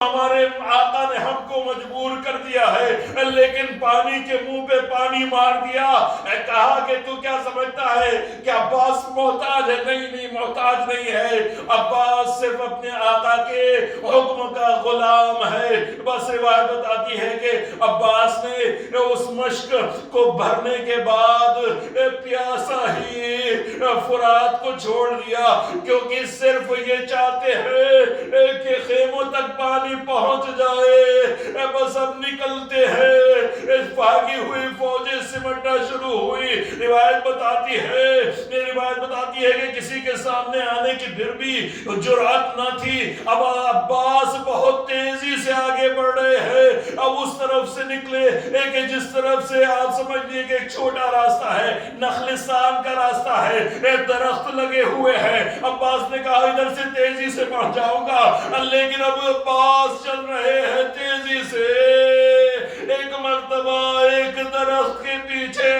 ہمارے آقا نے ہم کو مجبور کر دیا ہے، لیکن پانی کے منہ پہ پانی مار دیا۔ کہا کہ تو کیا سمجھتا ہے کہ عباس محتاج ہے؟ نہیں محتاج نہیں ہے، عباس صرف اپنے آقا کے حکم کا غلام ہے۔ بس روایت بتاتی ہے کہ عباس نے اس مشک کو بھرنے کے بعد پیاسا ہی فرات کو چھوڑ دیا، کیونکہ صرف یہ چاہتے ہیں کہ خیموں تک پانی پہنچ جائے۔ بس اب نکلتے ہیں، بھاگی ہوئی فوجیں سمٹنا شروع ہوئی۔ روایت بتاتی ہے کہ کسی کے سامنے آنے کی پھر بھی جرأت نہ تھی۔ اب عباس بہت تیزی سے آگے بڑھ رہے ہیں، اب اس طرف سے نکلے کہ جس طرف سے آپ سمجھ لیے کہ ایک چھوٹا راستہ ہے، نخلستان کا راستہ ہے، درخت لگے ہوئے ہیں۔ عباس نے کہا ادھر سے تیزی سے پہنچ جاؤں گا، لیکن اب عباس چل رہے ہیں تیزی سے۔ ایک مرتبہ ایک درخت کے پیچھے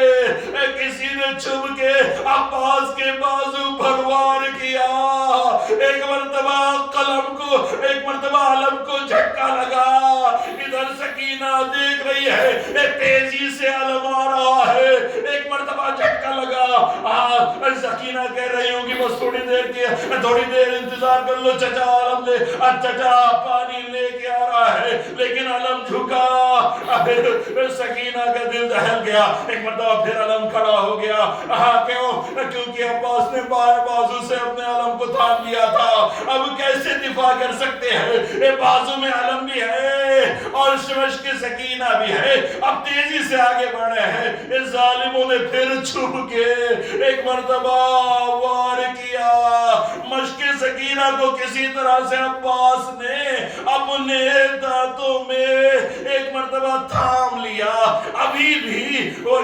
کسی نے چھپ کے عباس کے بازو پر وار کیا۔ ایک مرتبہ علم کو جھٹکا لگا۔ ادھر سکینہ دیکھ رہی ہے، تیزی سے علم آ رہا ہے، ایک مرتبہ جھٹکا لگا۔ سکینہ کہہ رہی ہوں کہ بس تھوڑی دیر انتظار کر لو، چچا علم لے، چچا پانی لے کے آ رہا ہے، لیکن علم جھکا۔ سکینہ کا دل دہل گیا، ایک مرتبہ پھر علم کھڑا ہو گیا۔ کیونکہ عباس نے بائیں بازو سے اپنے علم کو تھام لیا تھا، اب کیسے دفاع کر سکتے ہیں؟ بازو میں علم بھی ہے اور شمش کی سکینہ بھی ہے، اب تیزی سے آگے بڑھ رہے ہیں۔ اس ظالموں نے پھر چھپ کے ایک مرتبہ وار کیا۔ مشق سکینہ کو کسی طرح سے عباس نے اپنے دانتوں میں ایک مرتبہ تھام لیا۔ ابھی بھی اور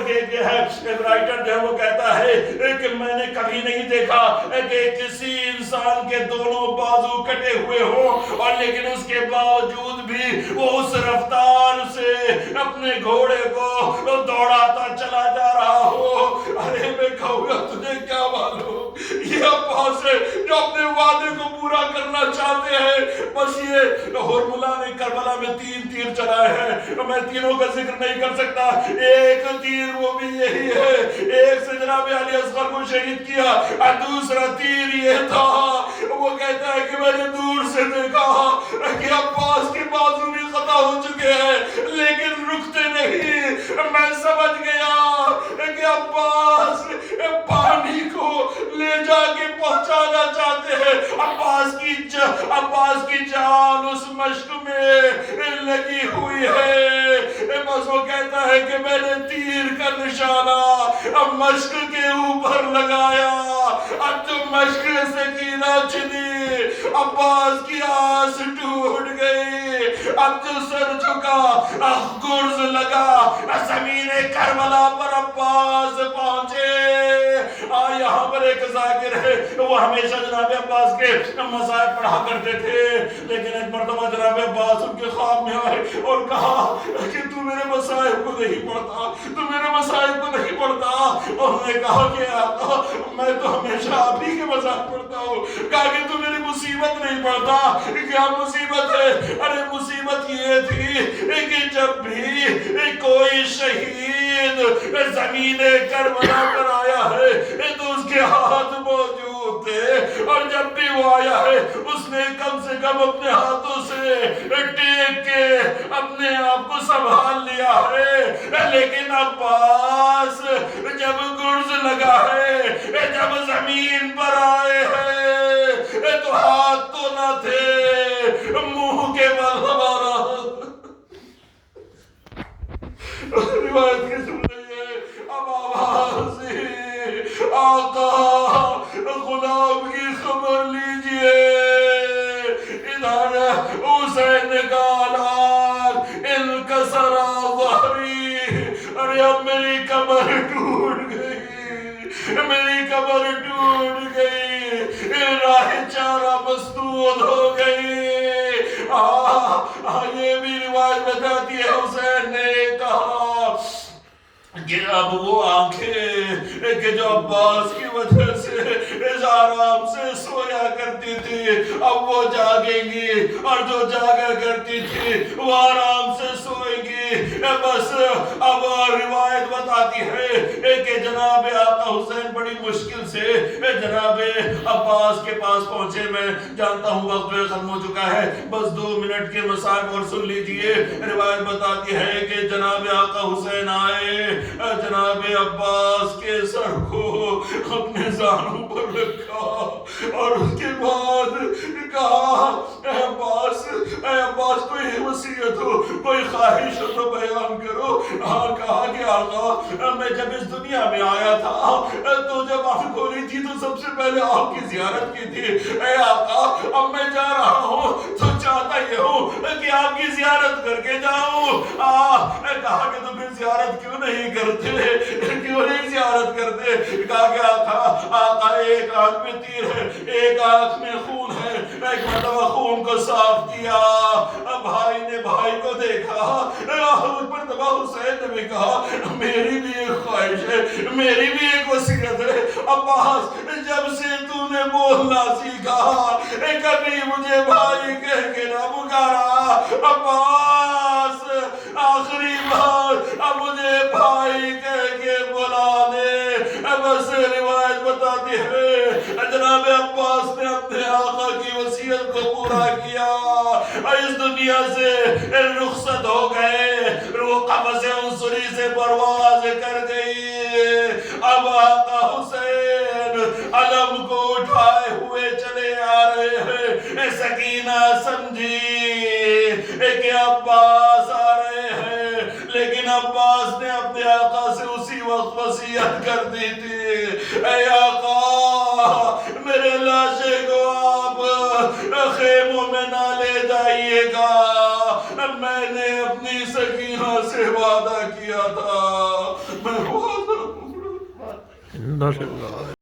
رائٹر جو ہے وہ کہتا ہے کہ میں نے کبھی نہیں دیکھا کہ کسی انسان کے دونوں بازو کٹے ہوئے ہوں، اور لیکن اس کے باوجود بھی وہ اس رفتار سے اپنے گھوڑے کو دوڑاتا چلا جا رہا ہو۔ ارے میں کہوں گا تجھے کیا معلوم، یہ عباس ہے جو اپنے وعدے کو پورا کرنا چاہتے ہیں۔ بس یہ ہرملہ نے کربلا میں 3 تیر چلائے ہیں، میں تینوں کا ذکر نہیں کر سکتا۔ ایک تیر وہ بھی یہی ہے، ایک سے جناب علی اصغر کو شہید کیا، اور دوسرا تیر یہ تھا۔ وہ کہتا ہے کہ میں نے دور سے دیکھا کہ عباس کے بازو بھی قطع ہو چکے ہیں، لیکن رکتے نہیں۔ میں سمجھ گیا کہ عباس پانی کو لے جا کے پہنچانا چاہتے ہیں۔ عباس کی جان اس مشق میں لگی ہوئی ہے۔ بس وہ کہتا ہے کہ میں نے تیر کا نشانہ اب مشق کے اوپر لگایا، اب تو مشق سکینہ چلی، عباس کی آس ٹوٹ گئی۔ اب جو سر جھکا، گرز لگا، زمین کربلا پر عباس پہنچے۔ یہاں پر ایک ذاکر ہے، وہ ہمیشہ جناب عباس کے مصائب پڑھا کرتے تھے، لیکن ایک مرتبہ جناب عباس ان کے خواب میں آئے اور کہا کہ تو میرے مصائب کو نہیں پڑھتا، تو میرے مصائب کو نہیں پڑھتا۔ اور انہوں نے کہا کہ آقا میں تو ہمیشہ آپ ہی کے مصائب پڑھتا ہوں۔ کہا کہ تو میری مصیبت نہیں پڑھتا، کیا مصیبت ہے؟ ارے مصیبت یہ تھی کہ جب بھی کوئی شہید زمین کربلا پر آیا ہے تو اس کے ہاتھ موجود تھے، اور جب بھی وہ آیا ہے اس نے کم سے کم اپنے ہاتھوں سے ٹیک کے اپنے آپ کو سنبھال لیا ہے۔ لیکن عباس جب گرز لگا ہے، جب زمین پر آئے ہیں تو ہاتھ تو نہ تھے، منہ کے بل ہمارا روایت کی سن رہی ہے۔ اب آواز آقا غلام کی خبر لیجئے، ادھر حسین نے کہا انکسر ظہری، ارے اب میری کمر ٹوٹ گئی، میری کمر ٹوٹ گئی، راہ چارہ مسدود ہو گئی۔ یہ بھی روایت بتاتی ہے حسین نے کہا کہ اب وہ آنکھیں کہ جو عباس کی وجہ سے آرام سے سویا کرتی تھی، اب وہ جاگیں گی، اور جو جاگا کرتی تھی وہ آرام سے سوئے گی۔ بس اب روایت بتاتی ہے کہ جناب آقا حسین بڑی مشکل سے جناب عباس کے پاس پہنچے۔ میں جانتا ہوں وقت ختم ہو چکا ہے، بس 2 منٹ کے مسائل اور سن لیجئے۔ روایت بتاتی ہے کہ جناب آقا حسین آئے، جناب عباس کے سر کو اپنے زانوں پر رکھا، اور اس کے بعد کہا اے عباس کوئی وصیت ہو، کوئی خواہش ہو تو بیان کرو۔ کہا کہ آقا میں جب اس دنیا میں آیا تھا تو جب آنکھ کھولی تھی تو سب سے پہلے آپ کی زیارت کی تھی۔ اے آقا اب میں جا رہا ہوں تو چاہتا یہ ہوں کہ آپ کی زیارت کر کے جاؤں۔ کہا کہ تو پھر زیارت کیوں نہیں کرتے، کیوں نہیں زیارت کرتے؟ کہا کہ آقا ایک آنکھ میں تیر ہے، ایک آنکھ میں خون ہے، ایک مرتبہ خون کو صاف کیا، بھائی نے بھائی کو دیکھا، مرتبہ حسین نے بھی کہا میری بھی ایک خواہش ہے، میری بھی ایک وصیت ہے۔ عباس جب سے تو نے بولنا سیکھا کبھی مجھے بھائی کہہ کے نہ پکارا۔ عباس آخری بار اب مجھے بھائی کہہ کے بلا دے۔ بس روایت بتاتی ہے جناب عباس نے اپنے آقا کی وصیت کو پورا کیا، اس دنیا سے رخصت ہو گئے، وہ قفص عنصری سے پرواز کر گئی۔ اب آقا حسین علم کو اٹھائے ہوئے چلے آ رہے ہیں۔ سکینہ سمجھی کہ عباس آ رہے ہیں، لیکن عباس نے اپنے آقا سے اسی وقت وصیت کر دی تھی اے آقا میرے لاشے کو آپ خیموں میں نہ لے جائیے گا، میں نے اپنی سکینہ سے وعدہ کیا تھا، میں وعدہ